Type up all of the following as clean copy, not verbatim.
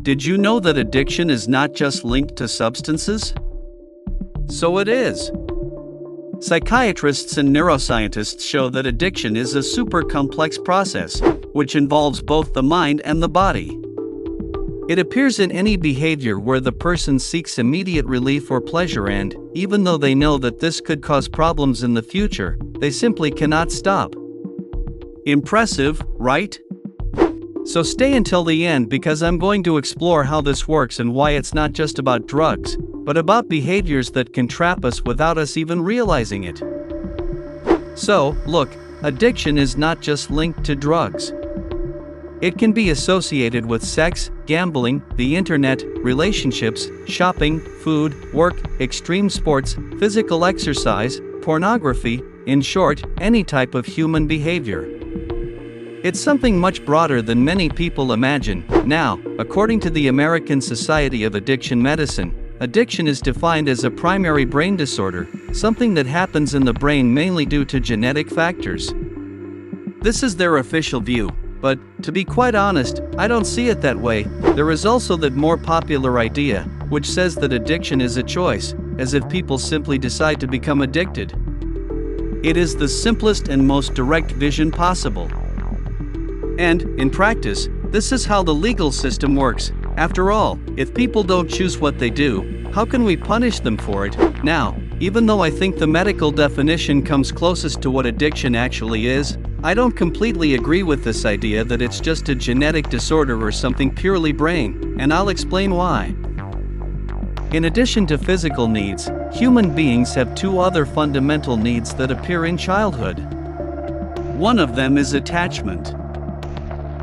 Did you know that addiction is not just linked to substances? So it is. Psychiatrists and neuroscientists show that addiction is a super complex process, which involves both the mind and the body. It appears in any behavior where the person seeks immediate relief or pleasure and, even though they know that this could cause problems in the future, they simply cannot stop. Impressive, right? So stay until the end because I'm going to explore how this works and why it's not just about drugs, but about behaviors that can trap us without us even realizing it. So, look, addiction is not just linked to drugs. It can be associated with sex, gambling, the internet, relationships, shopping, food, work, extreme sports, physical exercise, pornography, in short, any type of human behavior. It's something much broader than many people imagine. Now, according to the American Society of Addiction Medicine, addiction is defined as a primary brain disorder, something that happens in the brain mainly due to genetic factors. This is their official view, but, to be quite honest, I don't see it that way. There is also that more popular idea, which says that addiction is a choice, as if people simply decide to become addicted. It is the simplest and most direct vision possible. And, in practice, this is how the legal system works. After all, if people don't choose what they do, how can we punish them for it? Now, even though I think the medical definition comes closest to what addiction actually is, I don't completely agree with this idea that it's just a genetic disorder or something purely brain, and I'll explain why. In addition to physical needs, human beings have two other fundamental needs that appear in childhood. One of them is attachment.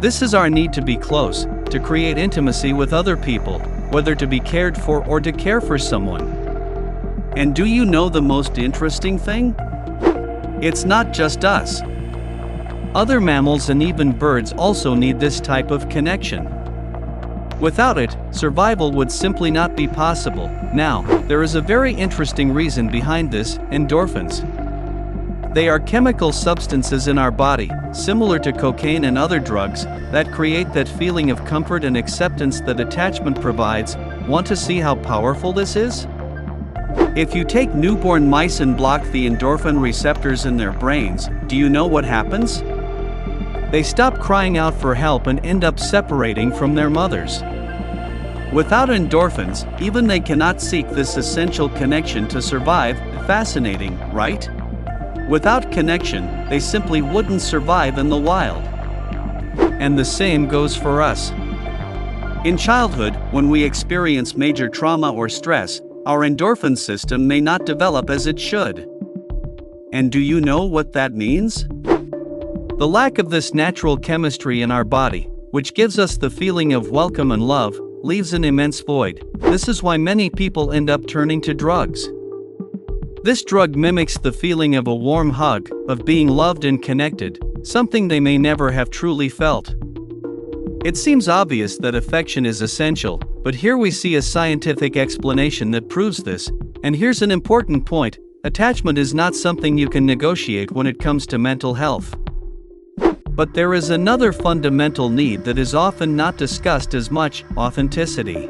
This is our need to be close, to create intimacy with other people, whether to be cared for or to care for someone. And do you know the most interesting thing? It's not just us. Other mammals and even birds also need this type of connection. Without it, survival would simply not be possible. Now, there is a very interesting reason behind this: endorphins. They are chemical substances in our body, similar to cocaine and other drugs, that create that feeling of comfort and acceptance that attachment provides. Want to see how powerful this is? If you take newborn mice and block the endorphin receptors in their brains, do you know what happens? They stop crying out for help and end up separating from their mothers. Without endorphins, even they cannot seek this essential connection to survive. Fascinating, right? Without connection, they simply wouldn't survive in the wild. And the same goes for us. In childhood, when we experience major trauma or stress, our endorphin system may not develop as it should. And do you know what that means? The lack of this natural chemistry in our body, which gives us the feeling of welcome and love, leaves an immense void. This is why many people end up turning to drugs. This drug mimics the feeling of a warm hug, of being loved and connected, something they may never have truly felt. It seems obvious that affection is essential, but here we see a scientific explanation that proves this. And here's an important point: attachment is not something you can negotiate when it comes to mental health. But there is another fundamental need that is often not discussed as much: authenticity.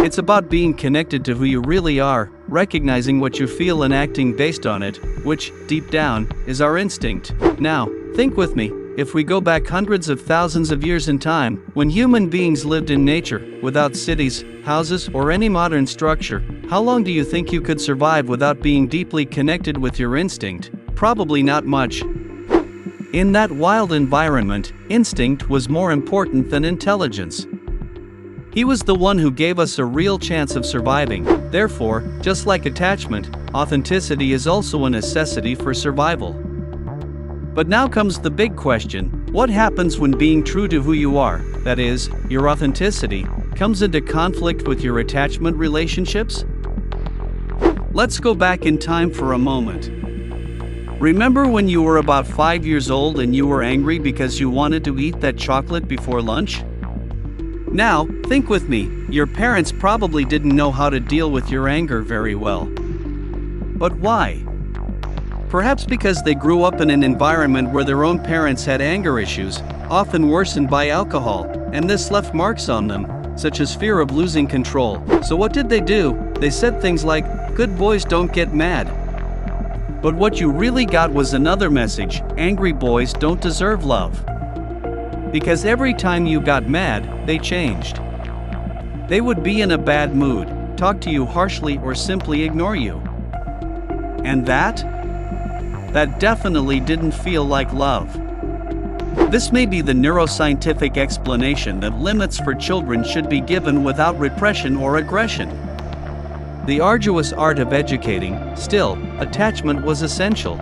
It's about being connected to who you really are, recognizing what you feel and acting based on it, which, deep down, is our instinct. Now, think with me. If we go back hundreds of thousands of years in time, when human beings lived in nature, without cities, houses, or any modern structure, how long do you think you could survive without being deeply connected with your instinct? Probably not much. In that wild environment, instinct was more important than intelligence. He was the one who gave us a real chance of surviving. Therefore, just like attachment, authenticity is also a necessity for survival. But now comes the big question: what happens when being true to who you are, that is, your authenticity, comes into conflict with your attachment relationships? Let's go back in time for a moment. Remember when you were about 5 years old and you were angry because you wanted to eat that chocolate before lunch? Now, think with me. Your parents probably didn't know how to deal with your anger very well. But why? Perhaps because they grew up in an environment where their own parents had anger issues, often worsened by alcohol, and this left marks on them. such as fear of losing control. So what did they do? They said things like, "Good boys don't get mad." But what you really got was another message: angry boys don't deserve love. Because every time you got mad, they changed. They would be in a bad mood, talk to you harshly, or simply ignore you. And that definitely didn't feel like love. This may be the neuroscientific explanation that limits for children should be given without repression or aggression. The arduous art of educating, still, attachment was essential.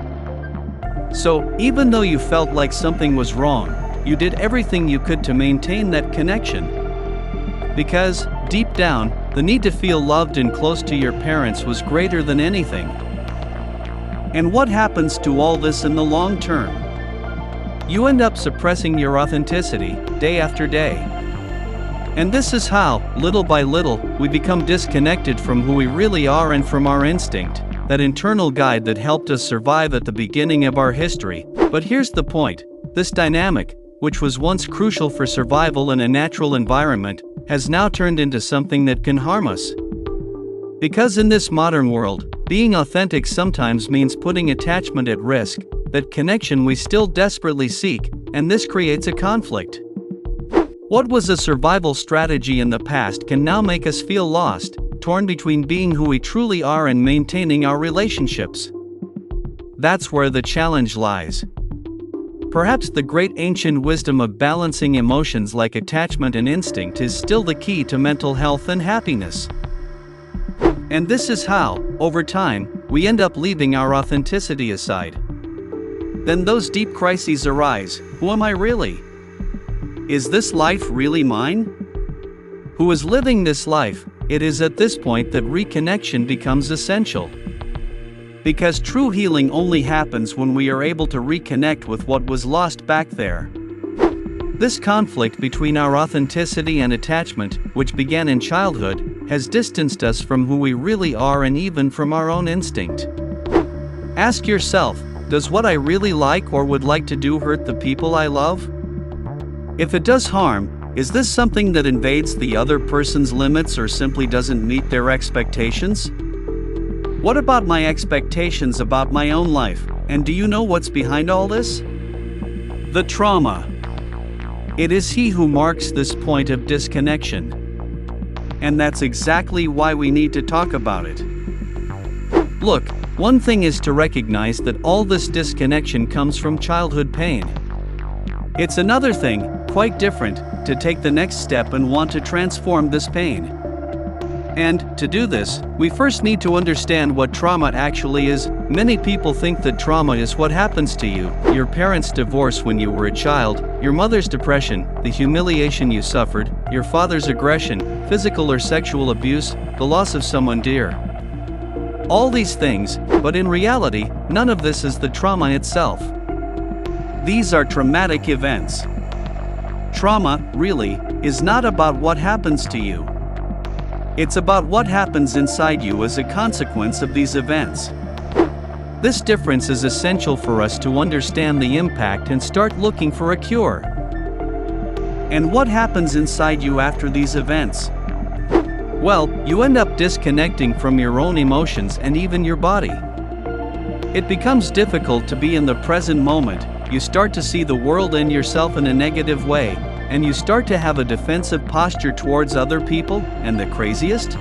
So, even though you felt like something was wrong, you did everything you could to maintain that connection. Because, deep down, the need to feel loved and close to your parents was greater than anything. And what happens to all this in the long term? You end up suppressing your authenticity, day after day. And this is how, little by little, we become disconnected from who we really are and from our instinct, that internal guide that helped us survive at the beginning of our history. But here's the point: this dynamic, which was once crucial for survival in a natural environment, has now turned into something that can harm us. Because in this modern world, being authentic sometimes means putting attachment at risk, that connection we still desperately seek, and this creates a conflict. What was a survival strategy in the past can now make us feel lost, torn between being who we truly are and maintaining our relationships. That's where the challenge lies. Perhaps the great ancient wisdom of balancing emotions like attachment and instinct is still the key to mental health and happiness. And this is how, over time, we end up leaving our authenticity aside. Then those deep crises arise: who am I really? Is this life really mine? Who is living this life? It is at this point that reconnection becomes essential. Because true healing only happens when we are able to reconnect with what was lost back there. This conflict between our authenticity and attachment, which began in childhood, has distanced us from who we really are and even from our own instinct. Ask yourself, does what I really like or would like to do hurt the people I love? If it does harm, is this something that invades the other person's limits or simply doesn't meet their expectations? What about my expectations about my own life, and do you know what's behind all this? The trauma. It is he who marks this point of disconnection. And that's exactly why we need to talk about it. Look, one thing is to recognize that all this disconnection comes from childhood pain. It's another thing, quite different, to take the next step and want to transform this pain. And, to do this, we first need to understand what trauma actually is. Many people think that trauma is what happens to you: your parents' divorce when you were a child, your mother's depression, the humiliation you suffered, your father's aggression, physical or sexual abuse, the loss of someone dear. All these things, but in reality, none of this is the trauma itself. These are traumatic events. Trauma, really, is not about what happens to you. It's about what happens inside you as a consequence of these events. This difference is essential for us to understand the impact and start looking for a cure. And what happens inside you after these events? Well, you end up disconnecting from your own emotions and even your body. It becomes difficult to be in the present moment. You start to see the world and yourself in a negative way, and you start to have a defensive posture towards other people, and the craziest?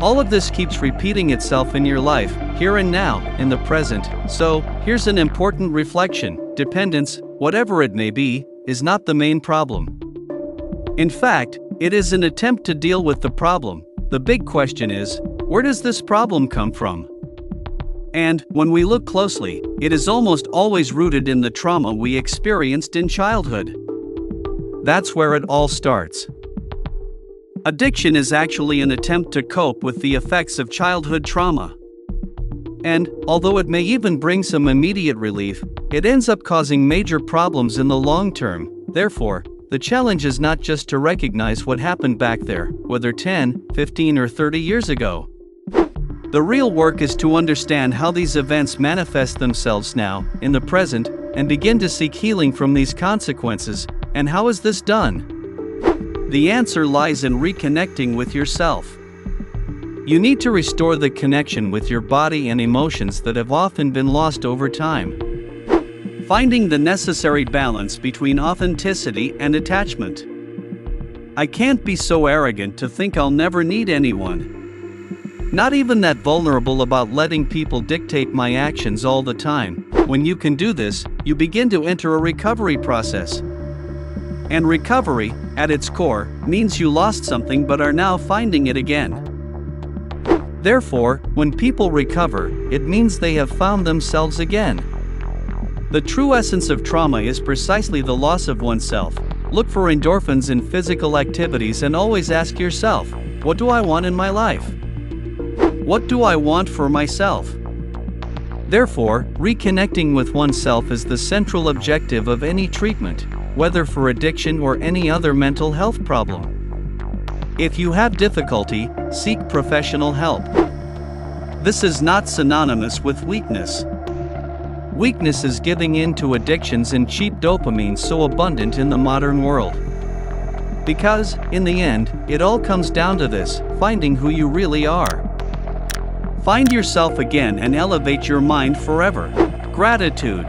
All of this keeps repeating itself in your life, here and now, in the present. So, here's an important reflection: dependence, whatever it may be, is not the main problem. In fact, it is an attempt to deal with the problem. The big question is, where does this problem come from? And, when we look closely, it is almost always rooted in the trauma we experienced in childhood. That's where it all starts. Addiction is actually an attempt to cope with the effects of childhood trauma. And, although it may even bring some immediate relief, it ends up causing major problems in the long term. Therefore, the challenge is not just to recognize what happened back there, whether 10, 15, or 30 years ago. The real work is to understand how these events manifest themselves now, in the present, and begin to seek healing from these consequences. And how is this done? The answer lies in reconnecting with yourself. You need to restore the connection with your body and emotions that have often been lost over time. Finding the necessary balance between authenticity and attachment. I can't be so arrogant to think I'll never need anyone. Not even that vulnerable about letting people dictate my actions all the time. When you can do this, you begin to enter a recovery process. And recovery, at its core, means you lost something but are now finding it again. Therefore, when people recover, it means they have found themselves again. The true essence of trauma is precisely the loss of oneself. Look for endorphins in physical activities and always ask yourself, what do I want in my life? What do I want for myself? Therefore, reconnecting with oneself is the central objective of any treatment, whether for addiction or any other mental health problem. If you have difficulty, seek professional help. This is not synonymous with weakness. Weakness is giving in to addictions and cheap dopamine so abundant in the modern world. Because, in the end, it all comes down to this: finding who you really are. Find yourself again and elevate your mind forever. Gratitude.